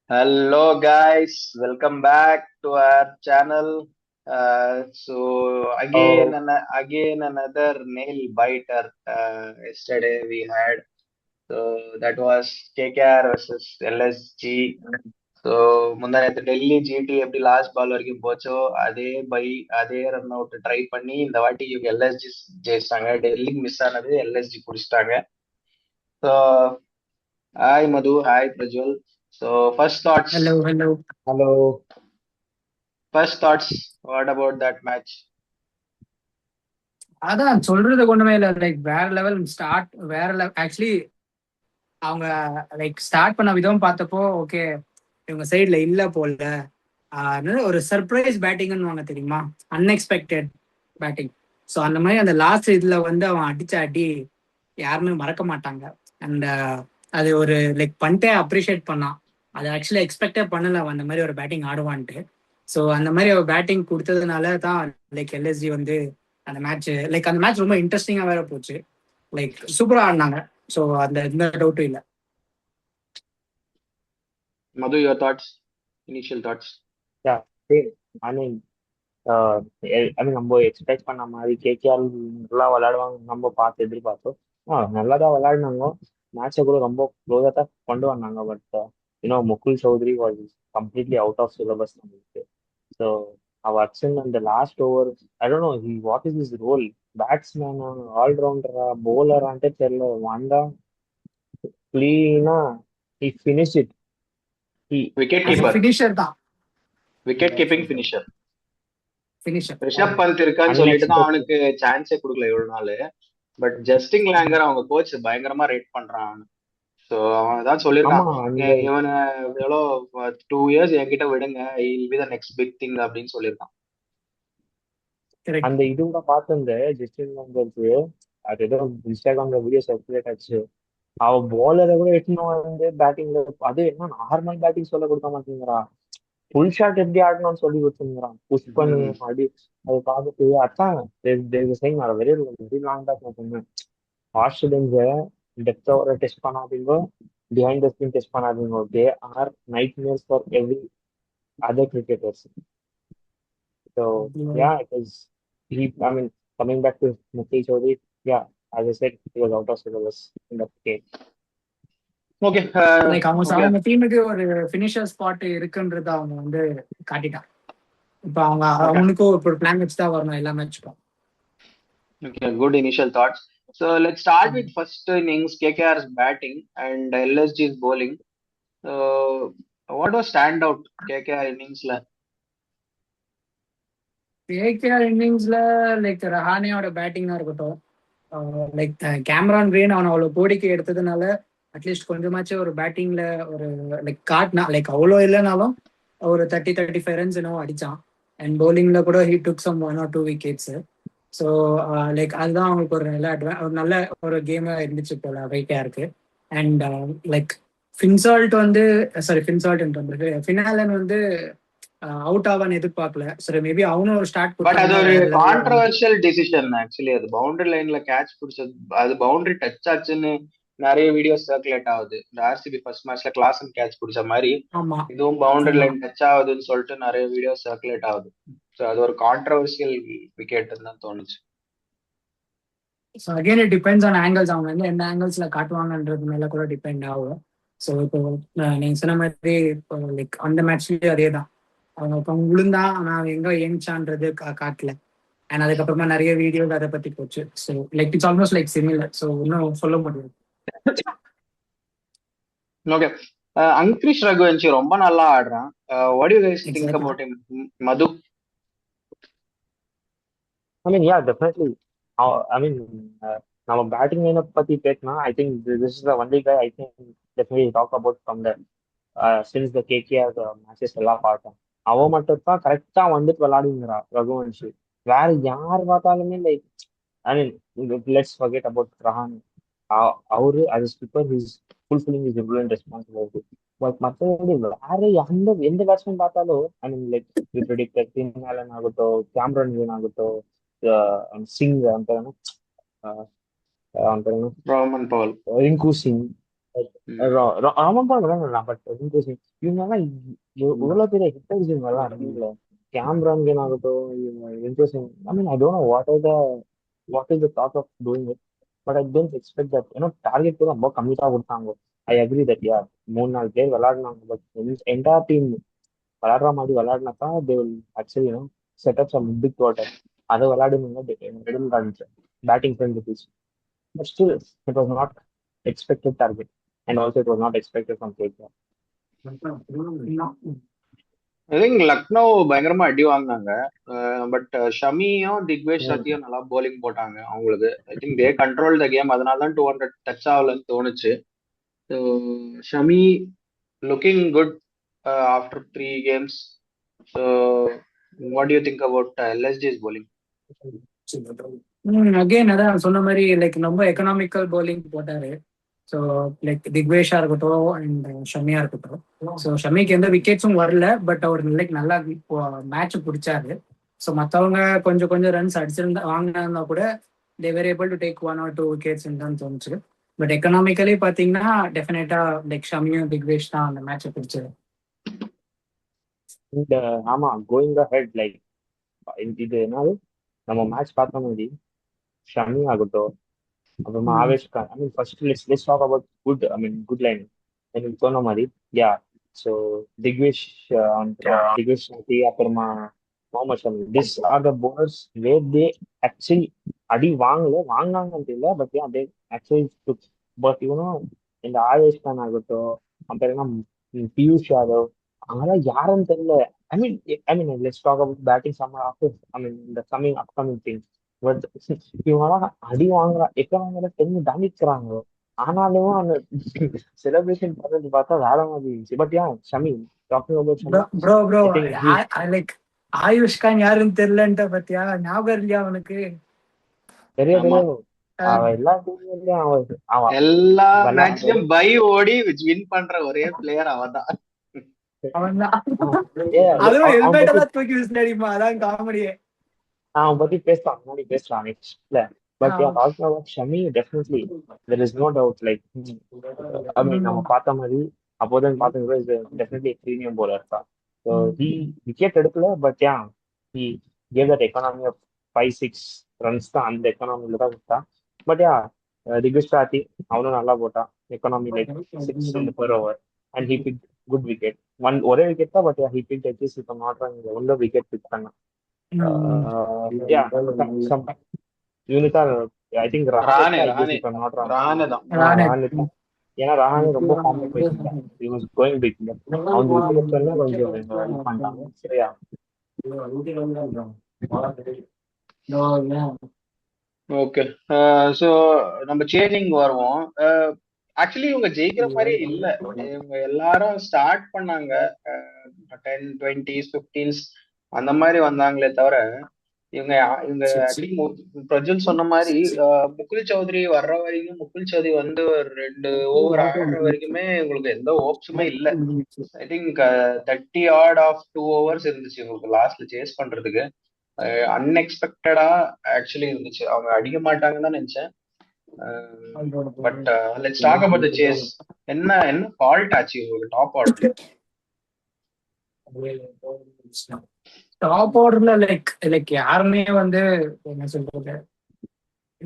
Hello guys, welcome back to our channel. So again Oh, and again another nail biter. Yesterday we had that was KKR versus LSG. So முந்தா நேற்று Delhi GT எப்படி last ball வரைக்கும் போச்சோ அதே run out try பண்ணி இந்த வாட்டி இவங்க எல்எஸ்ஜி ஜெயிச்சிட்டாங்க. டெல்லிக்கு மிஸ் ஆனது எல்எஸ்ஜி பிடிச்சிட்டாங்க. So hi Madhu, hi Prajwal. So first thoughts. Hello, hello. hello. First thoughts, what about that match? அதான் சொல்றது ஒண்ணுமே இல்லை. லைக் வேற லெவல் ஸ்டார்ட், வேற லெவல். ஆக்சுவலி அவங்க லைக் ஸ்டார்ட் பண்ண விதம் பார்த்தப்போ ஓகே, இவங்க சைட்ல இல்ல போல. ஒரு சர்ப்ரைஸ் பேட்டிங்னு வாங்க தெரியுமா, அன்எக்ஸ்பெக்டட் பேட்டிங். ஸோ அந்த மாதிரி அந்த லாஸ்ட் இதுல வந்து அவன் அடிச்ச அடி யாருமே மறக்க மாட்டாங்க. அண்ட் அது ஒரு லைக் பண்ணிட்டே அப்ரிஷியேட் பண்ணான். அது ஆக்சுவலி எக்ஸ்பெக்டே பண்ணல அவன் அந்த மாதிரி ஒரு பேட்டிங் ஆடுவான்ட்டு. ஸோ அந்த மாதிரி ஒரு பேட்டிங் கொடுத்ததுனால தான் லைக் எல்எஸ்ஜி வந்து அந்த மேட்ச் ரொம்ப இன்ட்ரெஸ்டிங்கா வேற போச்சு. லைக் சூப்பரா ஆடினாங்க. ஸோ அந்த எந்த டவுட்டும் இல்லை. Madhu, your thoughts, initial thoughts. Yeah, same. I mean, நம்ம எக்ஸ்பெக்ட் பண்ண மாதிரி கேகேஆர் நல்லா விளையாடுவாங்க நம்ம பார்த்து எதிர்பார்த்தோம். நல்லா தான் விளையாடினாங்க. மேட்சை கூட ரொம்ப க்ளோஸாக தான் கொண்டு வந்தாங்க. But Mukul Chaudhary was completely out of syllabus நம்மளுக்கு. ஸோ அவர் அக்ஷன் அந்த last over, I don't know what is is role. பேட்ஸ்மேனா, ஆல்ரவுண்டரா, பவுலரான்ட்டு தெரியல. வந்தா கிளீனா he finished it. He Wicket ஆஸ் I அ keeper, mean, ஃபினிஷர் தான். wicket keeping finisher. Finisher. Rishabh Pant இருக்கான்னு சொல்லிட்டு தான் unexpected. அவனுக்கு சான்ஸே கொடுக்கல இவ்வளவு நாள். பட் ஜஸ்டின் லேங்கர் அவங்க கோச் பயங்கரமா ரேட் பண்றான் அவனு. ஸோ அவன் தான் சொல்லியிருக்கான், ஆமா, அந்த இவனை எவ்வளோ 2 years என்கிட்ட விடுங்க, he'll be the next big thing அப்படின்னு சொல்லியிருக்கான். கரெக்ட். அந்த இது கூட பார்த்துருந்தேன் ஜஸ்டின் பீபருக்கு. அது ஏதோ இன்ஸ்டாகிராம்ல வீடியோ சர்க்குலேட் ஆச்சு. அவ போலரை கூட எட்டுன்னு வந்து பேட்டிங்ல, அது என்ன நார்மல் பேட்டிங் சொல்ல கொடுக்க மாட்டேங்கிறான். ஃபுல் ஷாட் எப்படி ஆடணும்னு சொல்லி கொடுத்துருங்கிறான். புஷ் பண்ணு ம். அடி. அது பார்த்துட்டு அதான் sign very very long back சொன்னேன். ஆஸ்திரேலியன்ஸை டெப்த் ஓவரை டெஸ்ட் பண்ணாதீங்க, பிஹைண்ட் த ஸ்பின் டெஸ்ட் பண்ணாதீங்க. தே ஆர் நைட் மேர்ஸ் for every other cricketers. So yeah, it was I mean, coming back to Mukesh Chaudhary, yeah, as I said, he was out of syllabus in that game. Okay. Like okay. அவங்க டீமுக்கு ஒரு finisher spot இருக்குன்றத அவங்க வந்து காட்டிட்டான். இப்போ அவங்க okay. அவனுக்கும் ஒரு பிளான் வச்சு தான் வரணும் எல்லா மேட்ச்க்கும். Okay, good initial thoughts. So let's start with first innings, KKR's batting and LSG's bowling. What was standout KKR innings la? KKR இன்னிங்ஸ்ல லைக் ரஹானேயோட பேட்டிங்கா இருக்கட்டும், லைக் கேமரான் கிரீன் அவன் அவ்வளவு கோடிக்கு எடுத்ததுனால அட்லீஸ்ட் கொஞ்சமாச்சும் ஒரு பேட்டிங்ல ஒரு லைக் காட்டினா, லைக் அவ்வளோ இல்லைனாலும் ஒரு 30-35 ரன்ஸ் என்னவோ அடிச்சான். அண்ட் பவுலிங்ல கூட he took some 1 or 2 wickets. So like அதுதான் அவங்களுக்கு ஒரு நல்ல ஒரு நல்ல ஒரு கேமா இருந்துச்சு போல கேகேஆருக்கு. அண்ட் லைக் ஃபினாலன் வந்து அவுட் ஆவான்னு எதிர்பார்க்கல. சரி, மேபி அவனும் ஒரு ஸ்டார்ட் பட் அது கொடுத்தாங்கன்னா ஒரு வேற லெவல்ல வந்து. Controversial decision actually. அது பவுண்டரி லைன்ல கேட்ச் பிடிச்சது, அது பவுண்டரி டச் ஆச்சுன்னு நிறைய வீடியோஸ் சர்க்குலேட் ஆகுது. இந்த ஆர்சிபி ஃபர்ஸ்ட் மேட்ச்ல கிளாசன் கேட்ச் பிடிச்ச மாதிரி ஆமா, இதுவும் பவுண்டரி ஆமா. லைன் டச் ஆகுதுன்னு சொல்லிட்டு நிறைய வீடியோஸ் சர்க்குலேட் ஆகுது. ஸோ அது ஒரு கான்ட்ரவர்ஷியல் விக்கெட்னு தான் தோணுச்சு. So again it depends on angles. அவங்க வந்து எந்த ஆங்கிள்ஸ்ல காட்டுவாங்கன்றது மேல கூட டிபெண்ட் ஆகும். ஸோ இப்போ நீங்க சொன்ன மாதிரி இப்போ லைக் அந்த மேட்ச்லயும் அதே தான். அவங்க இப்போ விழுந்தா நான் எங்க ஏஞ்சான்றது காட்டல. அண்ட் அதுக்கப்புறமா நிறைய வீடியோஸ் அதை பத்தி போச்சு. So like it's almost like similar. So இன்னும் சொல்ல முடியாது. ஓகே. அங்கிரிஷ் ரகுவன்ஷி ரொம்ப நல்லா ஆடுறான். What you guys think exactly. About him? Madhu. I mean, yeah, definitely. I mean, நம்ம பேட்டிங் லைனை பத்தி பேசினா, I think this is the only guy I think definitely talk about from the since the KKR matches எல்லாம் பார்த்தேன். அவன் மட்டும் தான் கரெக்டா வந்துட்டு விளையாடுங்கிறா ரகுவன்ஷி. வேற யார் பார்த்தாலுமே like, I mean, let's forget about Rahane. அவரு as a skipper he's fulfilling his important responsibility. But மற்றபடி வேற எந்த பேட்ஸ்மேன் பார்த்தாலும், I mean like we predicted Green ஆகட்டும், கேமரன் கிரீன் ஆகட்டும், சிங், அவன் பேர் என்ன? அவன் பேர் என்ன? Rovman Powell. ரிங்கு சிங். ம். ஆமாப்பா விளையாடலாம். பட் இவங்கெல்லாம் இவ்வளவு பெரிய ஹிட்டர்ஸ் இவங்கெல்லாம் இருக்காங்கல்ல. கேம்ரான் கேன் ஆகட்டும், interesting. I mean I don't know what is the thought of doing it. But I don't expect that. ஏன்னா டார்கெட் கூட ரொம்ப கம்மி தான் கொடுத்தாங்க. ஐ அக்ரி தட் யா 3-4 பேர் விளையாடினாங்க. பட் என்டையர் டீம் விளையாடுற மாதிரி விளையாடினாக்கா they will actually set up some big water. அதை விளையாடுனாங்க batting friend. But still, it was not expected target, and also it was not expected from KKR. I think Lucknow பயங்கரமா அடி வாங்கினாங்க. But ஷமியும் திக்வேஷ் Mm. சத்தியும் நல்லா bowling போட்டாங்க அவங்களுக்கு. I think they control the game. அதனால தான் 200 டச் ஆகலன்னு தோணுச்சு. So Shami looking good after 3 games. So what do you think about LSG's bowling? Again அதான் சொன்ன மாதிரி லைக் ரொம்ப எக்கனாமிக்கல் bowling போட்டாரு. ஸோ லைக் திக்வேஷா இருக்கட்டும் அண்ட் ஷமியா இருக்கட்டும். ஸோ ஷமிக்கு எந்த விக்கெட்ஸும் வரல, பட் அவர் லைக் நல்லா மேட்ச் பிடிச்சாரு. ஸோ மற்றவங்க கொஞ்சம் கொஞ்சம் ரன்ஸ் அடிச்சிருந்தா வாங்கினா கூட they were able to take 1 or 2 wickets தான் தோணுச்சு. பட் எக்கனாமிக்கலி பார்த்தீங்கன்னா டெஃபினட்டா லைக் ஷமியும் திக்வேஷ் தான் அந்த மேட்சை பிடிச்சது. And ஆமா, கோயிங் ahead லைக் இது என்னது நம்ம மேட்ச் பார்த்த மாதிரி ஷமி ஆகட்டும், அப்புறமா Avesh Khan. I mean first let's talk about good line. எனக்கு சொன்ன மாதிரி யா. ஸோ திக்வேஷ் திக்வேஷ் சக்தி, அப்புறமா Mohammed Shami, this are the bowlers where they actually அடி வாங்கினாங்கன்ட்டு இல்லை. But yeah they actually took. But இந்த ஆவேஷ் கான் ஆகட்டும், அப்புறம் பியூஷ் யாதவ், அவங்களாம் யாருன்னு தெரியல. I mean let's talk about batting summer after இந்த கமிங் அப்கமிங் திங். பட் இவங்கெல்லாம் அடி வாங்குறா எக்கனாமியில டென்னு தாண்டிக்கிறாங்க. ஆனாலும் அந்த செலிப்ரேஷன் பண்றது பார்த்தா வேற மாதிரி இருந்துச்சு. But yeah Shami, talking about Shami, bro I think like Ayush Khan யாருன்னு தெரியலன்ட்ட பத்தியா? ஞாபகம் இல்லையா அவனுக்கு? தெரிய ஆமா, தெரியும். அவன் எல்லா டீம்லயும் அவன் எல்லா விளையாடு. மேட்ச்லயும் பை ஓடி வின் பண்ற ஒரே பிளேயர் அவன் தான். அவன் தான். ஏ அதுவும் அவன் ஹெல்மெட் பத்தி எல்லாம் தூக்கி விசிலடிப்பா, அதான் காமெடியே. அவன் பத்தி பேசலாம், முன்னாடி பேசலாம் நெக்ஸ்ட்ல. But yeah talking about Shami, definitely there is no doubt like I mean நம்ம பார்த்த மாதிரி அப்போதான் பார்த்தது இது டெஃபினெட்லி ப்ரீமியம் போலர் தான். ஸோ ஹி விக்கெட் எடுக்கல. But yeah he gave that economy of 5-6 runs தான். அந்த எக்கானமில தான் கொடுத்தான். பட் யா திகேஷ் கார்த்தி அவனும் நல்லா போட்டான். Economy like 6 per over and he pick good wicket. ஒரே விக்கெட் தான். But yeah he pick at least இப்போ ஒன்று விக்கெட் பிக் பண்ணான். Yeah, some யூனிட்டா I think Rane Rahane not wrong. Rane தான். ரஹானே தான். ஏன்னா ரஹானே ரொம்ப ஃபார்ம் போயிருந்தாங்க. he was going big. அவங்க விக்கெட் எல்லாம் கொஞ்சம் இது பண்ணிட்டாங்க. சரியா? ஓகே. ஸோ நம்ம சேஞ்சிங் வருவோம். ஆக்சுவலி இவங்க ஜெயிக்கிற மாதிரியே இல்ல. இவங்க எல்லாரும் ஸ்டார்ட் பண்ணாங்க 10, 20s, 15s அந்த மாதிரி வந்தாங்களே தவிர இவங்க இவங்க ஆக்சுவலி பிரஜல் சொன்ன மாதிரி முகுல் சௌத்ரி வர்ற வரைக்கும், முகுல் சௌத்ரி வந்து ஒரு 2 over ஆடுற வரைக்குமே உங்களுக்கு எந்த ஹோப்ஸுமே இல்ல. I think 30 odd of 2 overs இருந்துச்சு உங்களுக்கு லாஸ்ட்ல சேஸ் பண்றதுக்கு. அன்எக்ஸ்பெக்டடா ஆக்சுவலி இருந்துச்சு. அவங்க அடிக்க மாட்டாங்கன்னு தான் நினைச்சேன். But let's talk about the chase. என்ன ஃபால்ட் ஆச்சு உங்களுக்கு டாப் ஆர்டர்ல? டாப் ஆர்டர்ல லைக் யாருமே வந்து என்ன சொல்றது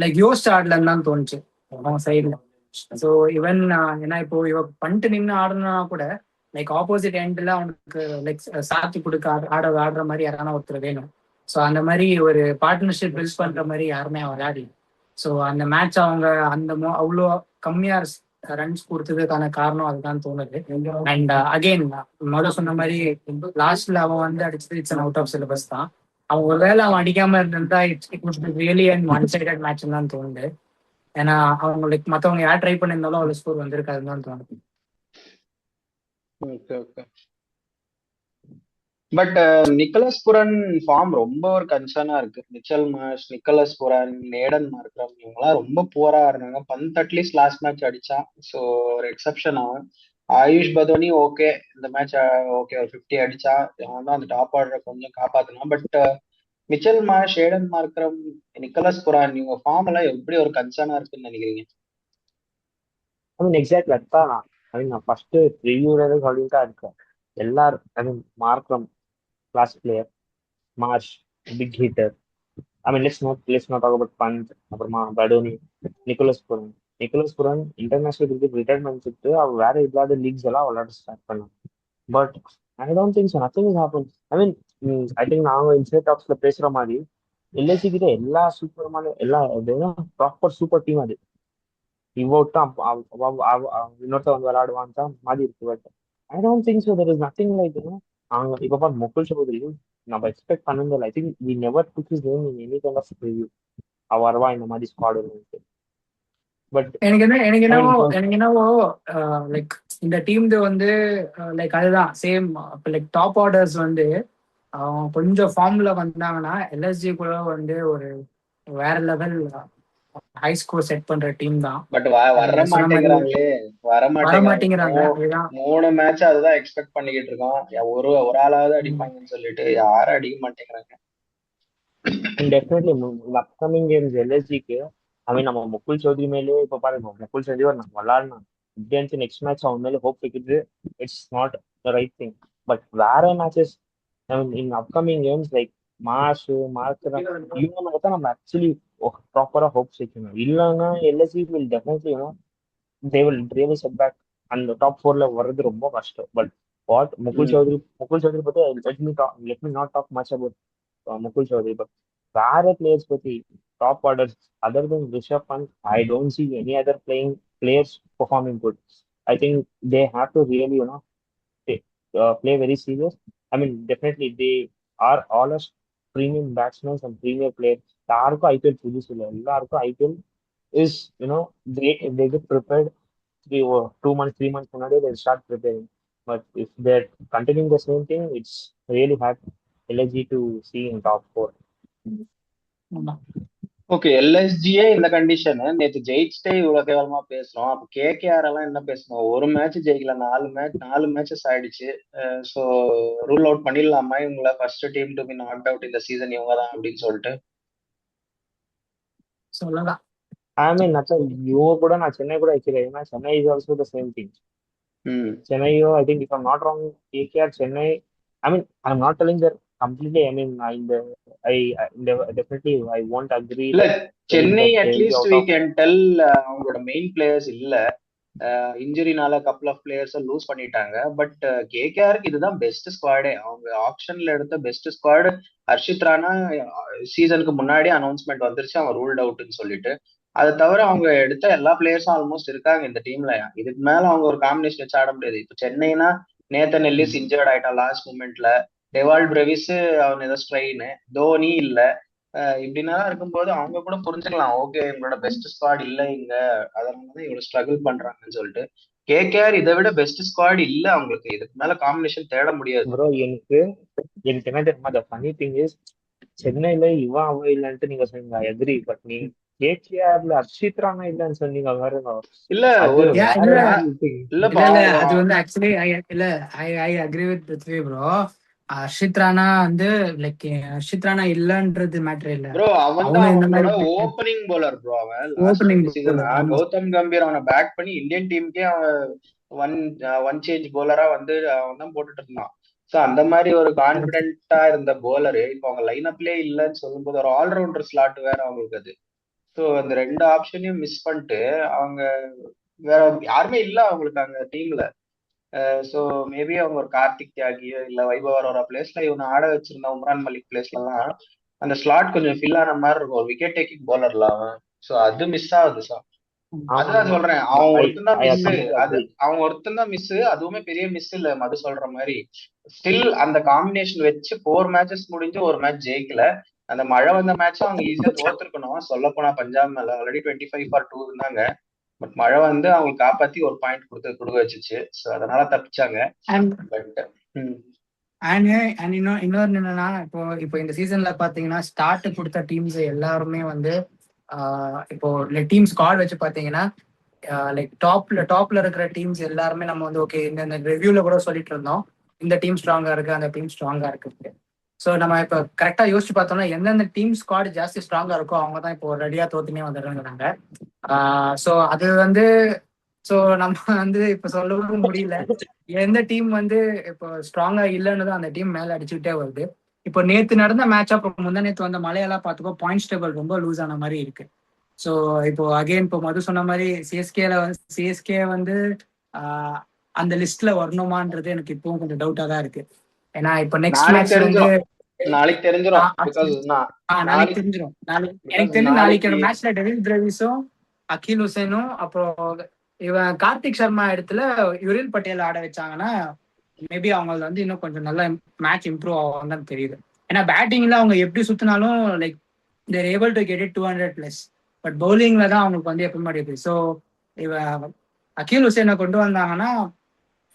லைக் யோசிச்சு ஆடலன்னு தான் தோணுச்சு அவங்க சைடுல. ஸோ ஈவன் ஏன்னா இப்போ இவ பண்ணிட்டு நின்று ஆடணும்னா கூட லைக் ஆப்போசிட் எண்ட்ல அவனுக்கு லைக் சாத்தி கொடுக்க ஆடுற மாதிரி யாரான ஒருத்தர் வேணும். ஸோ அந்த மாதிரி ஒரு பார்ட்னர்ஷிப் பில்ட் பண்ற மாதிரி யாருமே விளையாடல. ஸோ அந்த மேட்ச் அவங்க அந்த அவ்வளோ கம்மியா ரன்ஸ் கொடுத்ததுக்கான காரணம் அதுதான் தோணுது. அண்ட் அகெயின் முதல்ல சொன்ன மாதிரி லாஸ்ட்ல அவன் வந்து அடிச்சது இட்ஸ் அவுட் ஆஃப் சிலபஸ் தான். அவன் ஒருவேளை அவன் அடிக்காம இருந்திருந்தா it's really and one sided match தான் தோணுது. ஏன்னா அவங்க லைக் மற்றவங்க யார் ட்ரை பண்ணியிருந்தாலும் அவ்வளோ ஸ்கோர் வந்திருக்காதுன்னு தான் தோணுது. Okay okay. But Nicholas Pooran form ரொம்ப ஒரு கன்சர்னா இருக்கு. Mitchell Marsh, Nicholas Pooran, Aiden Markram இவங்கெல்லாம் ரொம்ப புவரா இருந்தாங்க. பந்த் அட்லீஸ்ட் லாஸ்ட் மேட்ச் அடிச்சான். ஸோ ஒரு எக்ஸப்ஷன் அவன். ஆயுஷ் பதோனி ஓகே, இந்த மேட்ச் ஓகே ஒரு 50 அடிச்சா. அவன் தான் அந்த டாப் ஆர்டரை கொஞ்சம் காப்பாத்தினான். But Mitchell Marsh, Aiden Markram, Nicholas Pooran இவங்க ஃபார்ம் எல்லாம் எப்படி ஒரு கன்சர்னா இருக்குன்னு நினைக்கிறீங்க? ஐ மீன் எக்ஸாக்ட்லி அதான் நான் ஃபர்ஸ்ட் ரிவ்யூல சொல்லிட்டு தான் இருக்கேன். எல்லாரும் I mean Markram class player, Marsh big hitter. I mean let's not talk about Pant, அப்புறமா Badoni, Nicholas Pooran. Nicholas Pooran international cricket retirement விட்டு அவர் வேற இல்லாத லீக்ஸ் எல்லாம் விளையாட ஸ்டார்ட் பண்ணாங்க. But I don't think so nothing is happen. I mean I think நாங்க inside டாக்ஸ்ல பேசுற மாதிரி எல்ஐசி கிட்ட எல்லா சூப்பரமான எல்லா ப்ராப்பர் சூப்பர் டீம் அது. இவ்வளோட்டும் இன்னொருத்த வந்து விளையாடுவான் தான் மாதிரி இருக்கு. But I don't think so there is nothing like அவங்க இப்போ பாரு முகுல் சௌத்ரி நம்ம எக்ஸ்பெக்ட் பண்ணதில்லை. I think we never took his name in any kind of review. அவ வருவா இந்த மாதிரி ஸ்குவாட் இருக்கு. பட் எனக்கு என்னவோ லைக் இந்த டீம் வந்து லைக் அதுதான் சேம். லைக் டாப் ஆர்டர்ஸ் வந்து கொஞ்சம் ஃபார்ம்ல வந்தாங்கன்னா எல்எஸ்ஜி கூட வந்து ஒரு வேற லெவல் ஹை ஸ்கோர் செட் பண்ற டீம் தான். பட் வர சொன்ன மாதிரி மாட்டேங்கிறாங்களே, வர வர மாட்டேங்கிறாங்க. மாட்டேங்கிறாங்க. அதுதான் 3 மேட்ச் அதுதான் எக்ஸ்பெக்ட் பண்ணிக்கிட்டு இருக்கோம். ஒரு ஆளாவது அடிப்பாங்கன்னு சொல்லிட்டு யாரும் அடிக்க மாட்டேங்கிறாங்க. And definitely upcoming games எல்எஸ்ஜிக்கு I mean நம்ம முகுல் சௌத்ரி மேலேயே இப்போ பாருங்க, முகுல் சௌத்ரி ஒரு நம்ம விளாடணும் இப்படியாச்சு நெக்ஸ்ட் மேட்ச் அவன் மேலே ஹோப் வைக்கிறது it's not the right thing. But வேற matches I mean in upcoming games like Marsh Markram இவங்க தான் நம்ம ஆக்சுவலி ப்ராப்பரா ஹோப்ஸ் வைக்கணும். இல்லைன்னா LSC will definitely they will really set back. அந்த டாப் 4ல வர்றது ரொம்ப கஷ்டம். பட் வாட் முகுல் சௌத்ரி பத்தி let me not talk much about Mukul Chaudhary. But வேற பிளேயர்ஸ் பத்தி top orders other then Rishabh Pant I don't see any other players performing good. I think they have to really play very serious. I mean, definitely they are all us premium batsmen and premier players. யாருக்கும் IPL புதுசு இல்லை, எல்லாருக்கும் IPL is great if they get prepared 2 months 3 months முன்னாடி they start preparing. But if they're continuing the same thing, it's really hard LSG to see in top 4. Okay, எல்எஸ்ஜியே இந்த condition. நேற்று ஜெயிச்சுட்டே இவ்வளவு கேவலமா பேசுறோம். அப்ப கேகேஆர் எல்லாம் என்ன பேசணும்? ஒரு மேட்ச் ஜெயிக்கல, 4 மேட்சஸ் ஆயிடுச்சு. ஸோ ரூல் அவுட் பண்ணிடலாமா இவங்கள? First team to be not out இந்த சீசன் இவங்க தான் அப்படின்னு சொல்லிட்டு சொல்லலாம். ஐ மீன் இவங்க கூட நான் சென்னை கூட வைக்கிறேன். ஏன்னா Chennai is also the same thing. சென்னையோ I think if I'm not wrong KKR Chennai I mean I am not telling that completely. I mean definitely I won't agree. இல்ல, சென்னை அட்லீஸ்ட் we can tell அவங்களோட மெயின் பிளேயர்ஸ் இல்ல, இன்ஜுரினால couple of players lose பண்ணிட்டாங்க. But கேகேஆருக்கு இதுதான் best ஸ்குவாடே. அவங்க ஆப்ஷன்ல எடுத்த பெஸ்ட் ஸ்குவாடு. ஹர்ஷித் ராணா சீசனுக்கு முன்னாடி அனௌன்ஸ்மெண்ட் வந்துருச்சு அவன் ரூல்ட் அவுட்னு சொல்லிட்டு. அதை தவிர அவங்க எடுத்த எல்லா பிளேயர்ஸும் ஆல்மோஸ்ட் இருக்காங்க இந்த டீம்ல. இதுக்கு மேல அவங்க ஒரு காம்பினேஷன் வச்சு ஆட முடியாது. இப்போ சென்னைனா நேத்தன் எல்லிஸ் இன்ஜர்ட் ஆயிட்டான் லாஸ்ட் மூமெண்ட்ல. டெவால்ட் பிரவிஸ் அவன் ஏதோ ஸ்ட்ரெயின், தோனி இல்ல. இப்படின்னா இருக்கும்போது அவங்க கூட புரிஞ்சுக்கலாம், ஓகே இவங்களோட பெஸ்ட் ஸ்குவாட் இல்ல இங்க, அதனாலதான் இவ்வளவு ஸ்ட்ரகிள் பண்றாங்கன்னு சொல்லிட்டு. கேகேஆர் இதை விட பெஸ்ட் ஸ்குவாட் இல்ல அவங்களுக்கு. இதுக்கு மேல காம்பினேஷன் தேட முடியாது. ப்ரோ எனக்கு என்ன தெரியுமா the funny thing is சென்னையில இவன் அவன் இல்லைன்ட்டு நீங்க சொன்னீங்க எதிரி. பட் நீ கேகேஆர்ல ஹர்ஷித் ராணா இல்லன்னு சொன்னீங்க பாருங்க. இல்ல அது வந்து actually I agree with Prithvi bro. Harshit Rana வந்து லைக் ஹர்ஷித் ராணா இல்லன்றது மேட்டர் இல்ல ப்ரோ. அவன் தான் அவனோட ஓப்பனிங் போலர் ப்ரோ. அவன் கௌதம் கம்பீர் அவனை பேக் பண்ணி இந்தியன் டீமுக்கே அவன் ஒன் சேஞ்ச் போலரா வந்து அவன் தான் போட்டுட்டு இருந்தான். சோ அந்த மாதிரி ஒரு கான்பிடென்டா இருந்த போலரு இப்போ அவங்க லைன் அப்லயே இல்லைன்னு சொல்லும் போது ஒரு ஆல்ரவுண்டர் ஸ்லாட் வேற அவங்களுக்கு அது. ஸோ அந்த 2 ஆப்ஷனையும் மிஸ் பண்ணிட்டு அவங்க வேற யாருமே இல்ல அவங்களுக்கு அங்க டீம்ல. ஸோ மேபி அவங்க ஒரு கார்த்திக் தியாகியோ இல்ல வைபவ் அரோரா பிளேஸ்ல இவனை ஆட வச்சிருந்தா உம்ரான் மலிக் பிளேஸ்ல எல்லாம் அந்த ஸ்லாட் கொஞ்சம் ஃபில் ஆன மாதிரி இருக்கும். ஒரு விக்கெட் டேக்கிங் போலர்ல அவன். ஸோ அது மிஸ் ஆகுது. ஸோ அதுதான் சொல்றேன், அவன் ஒருத்தன் தான் மிஸ். அவன் ஒருத்தன் தான் மிஸ், அதுவுமே பெரிய மிஸ் இல்ல மது சொல்ற மாதிரி. ஸ்டில் அந்த காம்பினேஷன் வச்சு 4 மேட்சஸ் முடிஞ்சு ஒரு மேட்ச் ஜெயிக்கல. அந்த மழை வந்த மேட்ச் அவங்க ஈஸியா தோத்துருக்கணும். சொல்ல போனா பஞ்சாப் மேல ஆல்ரெடி 25-2 இருந்தாங்க. பட் மழை வந்து அவங்க காப்பாத்தி ஒரு பாயிண்ட் கொடுக்க வச்சுச்சு. ஸோ அதனால தப்பிச்சாங்க. பட் இன்னொரு என்னன்னா இப்போ இந்த சீசன்ல பாத்தீங்கன்னா ஸ்டார்ட் கொடுத்த டீம்ஸ் எல்லாருமே வந்து இப்போ டீம் ஸ்குவாட் வச்சு பாத்தீங்கன்னா லைக் டாப்ல இருக்கிற டீம்ஸ் எல்லாருமே நம்ம வந்து ஓகே இந்த ரிவ்யூல கூட சொல்லிட்டு இருந்தோம் இந்த டீம் ஸ்ட்ராங்கா இருக்கு அந்த டீம் ஸ்ட்ராங்கா இருக்கு. ஸோ நம்ம இப்போ கரெக்டா யோசிச்சு பார்த்தோம்னா எந்தெந்த டீம் ஸ்குவாட் ஜாஸ்தி ஸ்ட்ராங்கா இருக்கோ அவங்க தான் இப்போ ரெடியா தோத்துனே வந்துடுறாங்க. ஸோ அது வந்து ஸோ நம்ம வந்து இப்ப சொல்லவும் முடியல. எந்த டீம் வந்து இப்போ ஸ்ட்ராங்கா இல்லைன்னு அந்த டீம் மேல அடிச்சுக்கிட்டே வருது. இப்போ நேத்து நடந்த மேட்ச், அப்புறம் முந்தா நேத்து வந்த மலையெல்லாம் பார்த்துக்கோ, பாயிண்ட்ஸ் டேபிள் ரொம்ப லூஸ் ஆன மாதிரி இருக்கு. ஸோ இப்போ அகைன் இப்போ மது சொன்ன மாதிரி சிஎஸ்கே வந்து ஆஹ், அந்த லிஸ்ட்ல வரணுமான்றது எனக்கு இப்பவும் கொஞ்சம் டவுட்டா தான் இருக்கு. ஏன்னா இப்போ நெக்ஸ்ட் நாளைக்கு மேட்ச்ல இருந்து தெரிஞ்சிடும், நாளைக்கு தெரிஞ்சிடும். பிகாஸ் நாளைக்கு நாளைக்கு தெரிஞ்சிடும். எனக்கு பிகாஸ் தெரிஞ்சு நாளைக்கு நாளைக்கு மேட்ச்ல டெவில் பிரேவிஸும் அகில் ஹுசேனும் அப்புறம் இவன் கார்த்திக் சர்மா இடத்துல யுரில் பட்டேல் ஆட வச்சாங்கன்னா மேபி அவங்க வந்து இன்னும் கொஞ்சம் நல்ல மேட்ச் இம்ப்ரூவ் ஆகும் தான் தெரியுது. ஏன்னா பேட்டிங்ல அவங்க எப்படி சுத்தினாலும் like they're able to get it 200+. But பவுலிங்ல தான் அவங்களுக்கு வந்து எப்ப மாதிரி இருக்கு. ஸோ இவ அகில் ஹுசேனை கொண்டு வந்தாங்கன்னா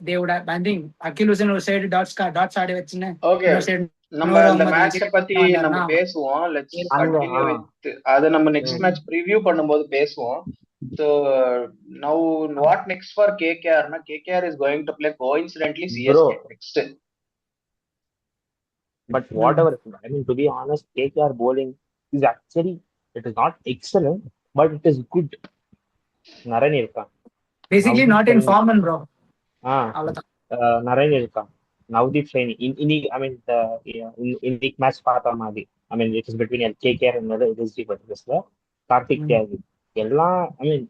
தேவோட பேட்டிங் அகில் ஹுசேன் ஒரு சைடு டாட்ஸ் ஆடி வச்சுன்னு ஓகே. இன்னொரு சைடு நம்ம நூர் இந்த அகமது மேட்ச விக்கெட் பத்தி நம்ம வந்தாருன்னா பேசுவோம். லெட்ஸ் அங்க கண்டினியூ வித் அதை நம்ம நெக்ஸ்ட் மேட்ச் ப்ரிவியூ பண்ணும்போது பேசுவோம். So now what next for கேகேஆர்னா, KKR is going to play coincidentally CSK next. But whatever, I mean, to be honest, KKR bowling is actually, it is not excellent, but it is good. Narine இருக்கான், basically not in form and bro. அவ்வளவுதான். Narine இருக்கான், நவ்தீப் சைனி ஐ மீன் இன்னைக்கு match பார்த்த மாதிரி, I mean it is between KKR and LSG பர்டிகுலர்ஸ்ல கார்த்திக் தியாகி எல்லாம், I mean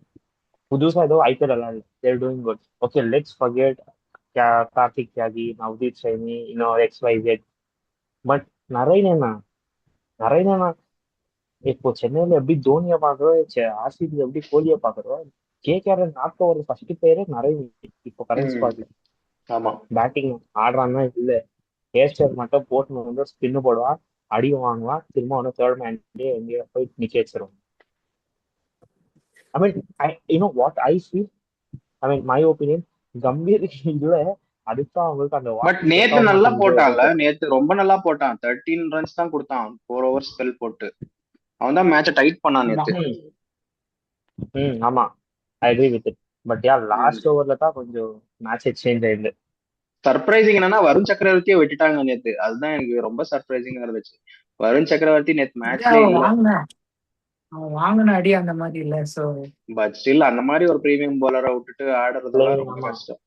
புதுசா ஏதோ ஐபிஎல் விளையாடல, they're doing good. Okay, let's forget Kartik Tyagi, Navdeep Saini, இன்னும் XYZ. பட் நரேனா இப்போ சென்னையில எப்படி தோனியை பாக்குறோம், ஆர்சிபி எப்படி கோலியை பாக்குறோம், கேகேஆர் நாட் ஓவர் ஃபர்ஸ்ட் பிளேயரே நிறைய இப்போ கரண்ட் ஸ்குவாட்ல. ஆமா, பேட்டிங் ஆடுறான்னா இல்ல, ஹேர்ஸ்டைல் மட்டும் போட்டு வந்து ஸ்பின்னு போடுவான், அடி வாங்குவான், திரும்ப வந்து தேர்ட் மேன்லயே எங்கேயோ போய் நிக்க வச்சிருவான். I mean you know what I feel, I mean my opinion, Gambhir இல்ல அதுதான் அவங்களுக்கு அந்த பட் நேத்து நல்லா போட்டான்ல, நேத்து ரொம்ப நல்லா போட்டான். 13 ரன்ஸ் தான் கொடுத்தான் 4 ஓவர் ஸ்பெல் போட்டு. அவன் தான் மேட்சை டைட் பண்ணான் நேத்து. ஆமா, I agree with it. But yeah last ஓவர்ல தான் கொஞ்சம் மேட்ச் சேஞ்ச் ஆயிடுது. சர்ப்ரைசிங் என்னன்னா வருண் சக்கரவர்த்தியை விட்டுட்டாங்க நேத்து. அதுதான் எனக்கு ரொம்ப சர்ப்ரைசிங்கா இருந்துச்சு. வருண் சக்கரவர்த்தி நேத்து மேட்ச்ல இல்ல, அவன் வாங்கின அடி அந்த மாதிரி இல்ல. சோ பட் ஸ்டில் அந்த மாதிரி ஒரு பிரீமியம் பவுலரை விட்டுட்டு ஆடுறதுலாம் ரொம்ப கஷ்டம்.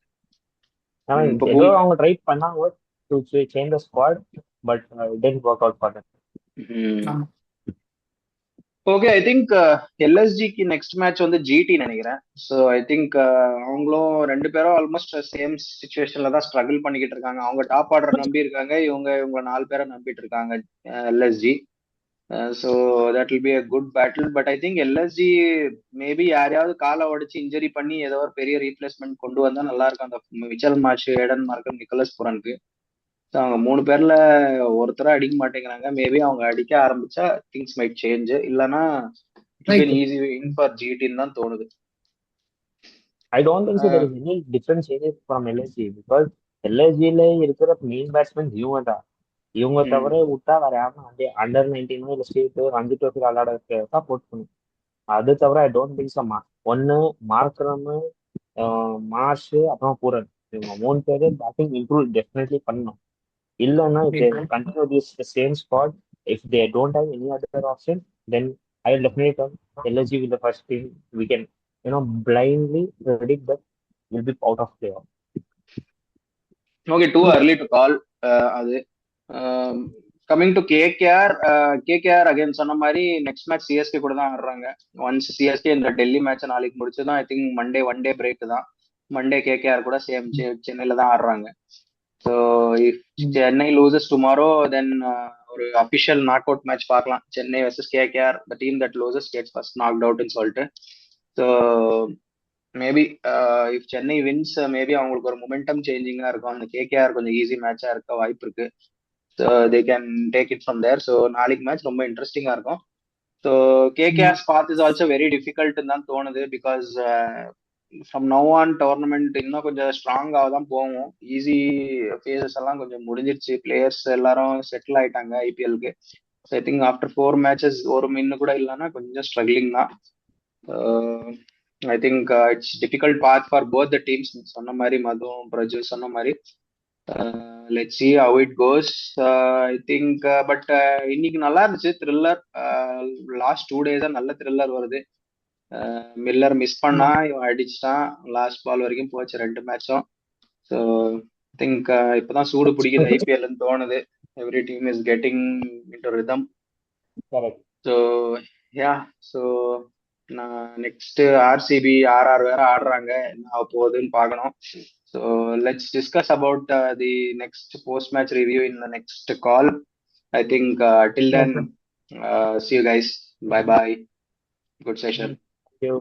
ஏதோ அவங்க ட்ரை பண்ணாங்க to change the squad, but it didn't work out for them. Okay, I think எல்எஸ்ஜிக்கு நெக்ஸ்ட் மேட்ச் வந்து ஜிடி நினைக்கிறேன். ஸோ ஐ திங்க் அவங்களும் ரெண்டு பேரும் ஆல்மோஸ்ட் சேம் சுச்சுவேஷன்ல தான் ஸ்ட்ரகிள் பண்ணிக்கிட்டு இருக்காங்க. அவங்க டாப் ஆர்டர் நம்பி இருக்காங்க, இவங்க 4 பேரை நம்பிட்டு இருக்காங்க LSG. So that will be a good battle. But I think LSG maybe யாரையாவது காலை உடைச்சு இன்ஜரி பண்ணி ஏதோ ஒரு பெரிய ரீப்ளேஸ்மெண்ட் கொண்டு வந்தா நல்லா இருக்கும். அந்த Mitchell Marsh, Aiden Markram, Nicholas புரனுக்கு. அவங்க 3 பேர்ல ஒருத்தர அடிக்க மாட்டேங்கிறாங்க. மேபி அவங்க அடிக்க ஆரம்பிச்சா திங்ஸ் மைட் சேஞ்ச், இல்லனா ஈஸி வின் ஃபார் ஜிடின்னு தான் தோணுது. I don't think so there is any different changes from LSG because LSG-ல இருக்கிற மெயின் பேட்ஸ்மேன் இவங்க தான். இவங்க தவிர விட்டா வேற யாரும் அண்டர் 19 இல்லை ஸ்டேட் ரஞ்சி ட்ரோஃபி விளையாட தான் போட்டுக்கணும். அது தவிர ஐ டோன்ட் திங்க் ஸோ. ஒன்னு மார்க்ரம், மார்ஷ், அப்புறம் பூரன், இவங்க 3 பேரு பேட்டிங் இம்ப்ரூவ் டெஃபினெட்லி பண்ணணும். இல்லைன்னா continue this same squad, if they don't have any other option, then I will definitely come LSG with the first team. We can blindly predict that will be out of playoff. Okay, too early to call. அது coming to KKR again சொன்ன மாதிரி next match CSK கூட தான் ஆடுறாங்க. Once CSK இந்த Delhi match நாளைக்கு முடிச்சுதான் I think Monday one day break தான். மண்டே கேகேஆர் கூட சேம் சென்னையில தான் ஆடுறாங்க. So if Chennai loses tomorrow, then ஒரு அபிஷியல் நாக் அவுட் மேட்ச் பார்க்கலாம். Chennai versus KKR, the team that loses gets first knocked அவுட்னு சொல்லிட்டு. So maybe if Chennai wins, maybe அவங்களுக்கு ஒரு மொமெண்டம் சேஞ்சிங்கா இருக்கும். அந்த கேகேஆர் கொஞ்சம் ஈஸி மேட்சா இருக்க வாய்ப்பு இருக்கு. So they can take it from there. So நாளைக்கு மேட்ச் ரொம்ப இன்ட்ரெஸ்டிங்கா இருக்கும். So KKR path is also very டிஃபிகல்ட்னு தான் தோணுது. Because from now on tournament இன்னும் கொஞ்சம் ஸ்ட்ராங்காக தான் போகும். ஈஸி ஃபேஸஸ் எல்லாம் கொஞ்சம் முடிஞ்சிருச்சு. பிளேயர்ஸ் எல்லாரும் செட்டில் ஆயிட்டாங்க ஐபிஎல்க்கு. So I think after 4 matches ஒரு மின்னு கூட இல்லைன்னா கொஞ்சம் ஸ்ட்ரகிளிங் தான். I think it's difficult path for both the teams. சொன்ன மாதிரி மதுவும் பிரஜு சொன்ன மாதிரி let's see how it goes. I think but இன்னைக்கு நல்லா இருந்துச்சு த்ரில்லர். லாஸ்ட் 2 days நல்ல த்ரில்லர் வருது. மில்லர் மிஸ் பண்ணா, ஆமா. இவன் அடிச்சிட்டான். லாஸ்ட் பால் வரைக்கும் போச்சு 2 மேட்சும். ஸோ திங்க் இப்பதான் சூடு பிடிக்குது ஐபிஎல்னு தோணுது. Every team is getting into rhythm. Correct. So yeah, so நான் நெக்ஸ்ட் ஆர்சிபி ஆர்ஆர் வேற ஆடுறாங்க, என்ன ஆக போகுதுன்னு பார்க்கணும். So let's discuss about the next post match review in the next call. I think till then, Yes, sir. see you guys. Bye bye. Good session. Thank you.